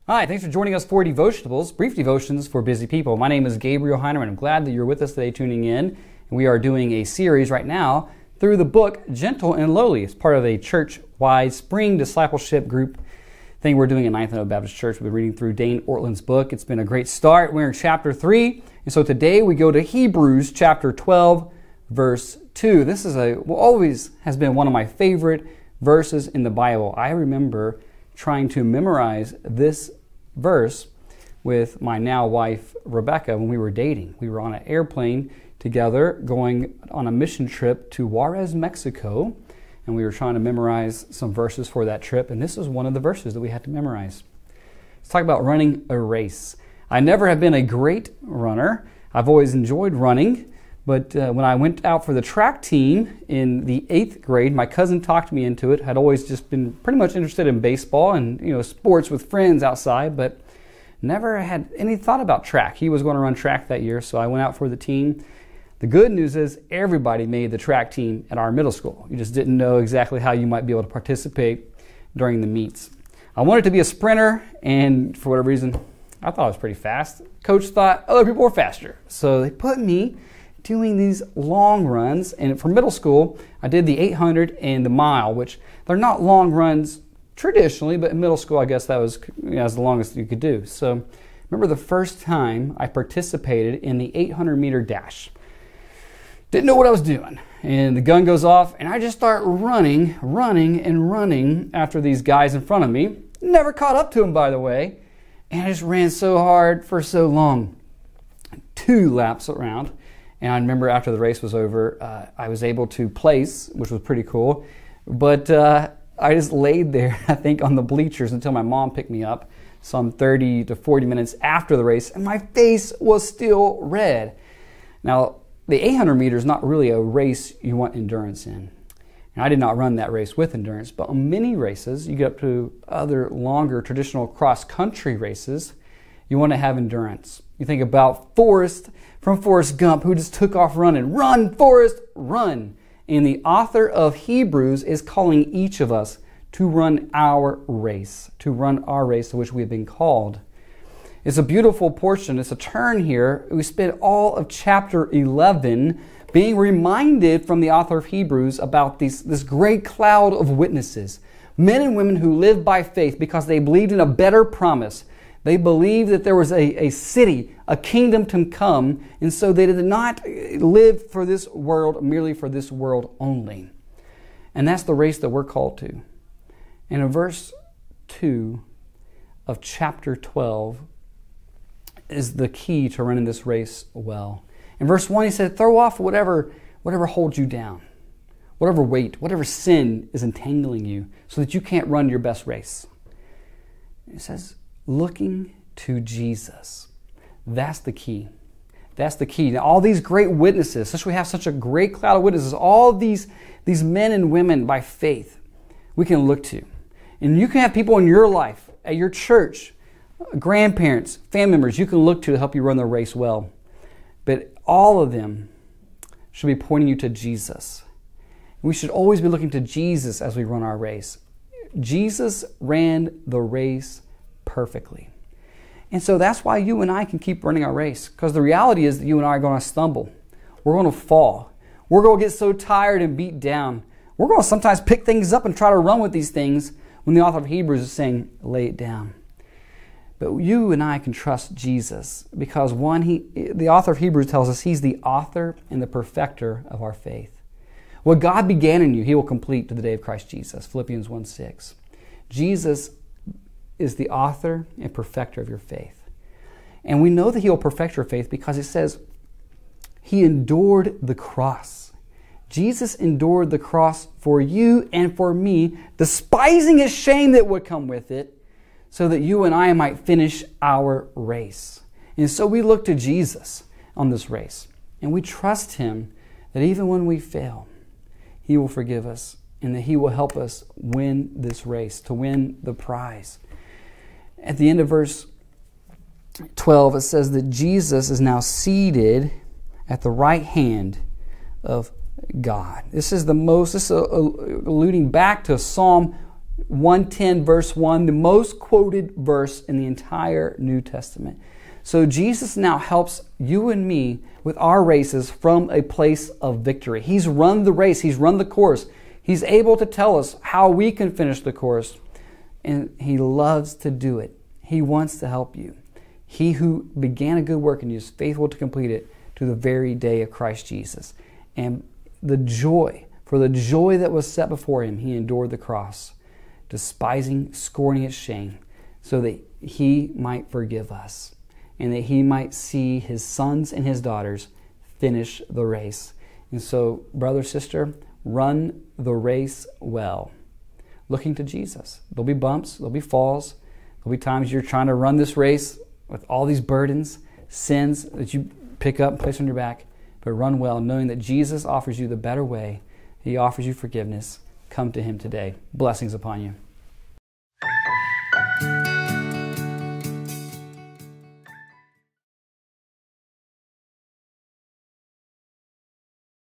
Hi, thanks for joining us for Devotionables, brief devotions for busy people. My name is Gabriel Heinemann. I'm glad that you're with us today tuning in. We are doing a series right now through the book Gentle and Lowly. It's part of a church-wide spring discipleship group thing we're doing at Ninth and Baptist Church. We've been reading through Dane Ortland's book. It's been a great start. We're in chapter 3. And so today we go to Hebrews chapter 12, verse 2. This is always has been one of my favorite verses in the Bible. I remember trying to memorize this verse with my now wife Rebecca when we were dating. We were on an airplane together going on a mission trip to Juarez, Mexico, and we were trying to memorize some verses for that trip, and this is one of the verses that we had to memorize. Let's talk about running a race. I never have been a great runner. I've always enjoyed running, but when I went out for the track team in the 8th grade, my cousin talked me into it. I'd always just been pretty much interested in baseball and sports with friends outside, but never had any thought about track. He was going to run track that year, so I went out for the team. The good news is everybody made the track team at our middle school. You just didn't know exactly how you might be able to participate during the meets. I wanted to be a sprinter, and for whatever reason, I thought I was pretty fast. Coach thought other people were faster, so they put me doing these long runs. And for middle school, I did the 800 and the mile, which they're not long runs traditionally, but in middle school, I guess that was as the longest you could do. So remember the first time I participated in the 800-meter dash. Didn't know what I was doing. And the gun goes off, and I just start running after these guys in front of me. Never caught up to them, by the way. And I just ran so hard for so long. 2 laps around. And I remember after the race was over, I was able to place, which was pretty cool. But I just laid there, I think, on the bleachers until my mom picked me up some 30 to 40 minutes after the race, and my face was still red. Now, the 800 meters is not really a race you want endurance in. And I did not run that race with endurance, but on many races, you get up to other longer traditional cross-country races, you want to have endurance. You think about Forrest from Forrest Gump, who just took off running. Run, Forrest, run. And the author of Hebrews is calling each of us to run our race, to which we have been called. It's a beautiful portion. It's a turn here. We spent all of chapter 11 being reminded from the author of Hebrews about this great cloud of witnesses, men and women who lived by faith because they believed in a better promise. They believed that there was a city, a kingdom to come, and so they did not live for this world, merely for this world only. And that's the race that we're called to. And in verse 2 of chapter 12 is the key to running this race well. In verse 1, he said, throw off whatever holds you down, whatever weight, whatever sin is entangling you, so that you can't run your best race. It says, looking to Jesus. That's the key. That's the key. Now, all these great witnesses, since we have such a great cloud of witnesses, all these men and women by faith, we can look to. And you can have people in your life, at your church, grandparents, family members, you can look to help you run the race well. But all of them should be pointing you to Jesus. We should always be looking to Jesus as we run our race. Jesus ran the race perfectly. And so that's why you and I can keep running our race, because the reality is that you and I are going to stumble. We're going to fall. We're going to get so tired and beat down. We're going to sometimes pick things up and try to run with these things when the author of Hebrews is saying, lay it down. But you and I can trust Jesus because the author of Hebrews tells us he's the author and the perfecter of our faith. What God began in you, he will complete to the day of Christ Jesus. Philippians 1:6. Jesus is the author and perfecter of your faith. And we know that he will perfect your faith because it says he endured the cross. Jesus endured the cross for you and for me, despising his shame that would come with it, so that you and I might finish our race. And so we look to Jesus on this race, and we trust him that even when we fail, he will forgive us and that he will help us win this race, to win the prize. At the end of verse 12, it says that Jesus is now seated at the right hand of God. This is alluding back to Psalm 110 verse 1, the most quoted verse in the entire New Testament. So Jesus now helps you and me with our races from a place of victory. He's run the race. He's run the course. He's able to tell us how we can finish the course. And He loves to do it. He wants to help you. He who began a good work in you is faithful to complete it to the very day of Christ Jesus. And for the joy that was set before Him, He endured the cross, despising, scorning its shame, so that He might forgive us and that He might see His sons and His daughters finish the race. And so, brother, sister, run the race well, looking to Jesus. There'll be bumps, there'll be falls, there'll be times you're trying to run this race with all these burdens, sins that you pick up and place on your back, but run well, knowing that Jesus offers you the better way. He offers you forgiveness. Come to Him today. Blessings upon you.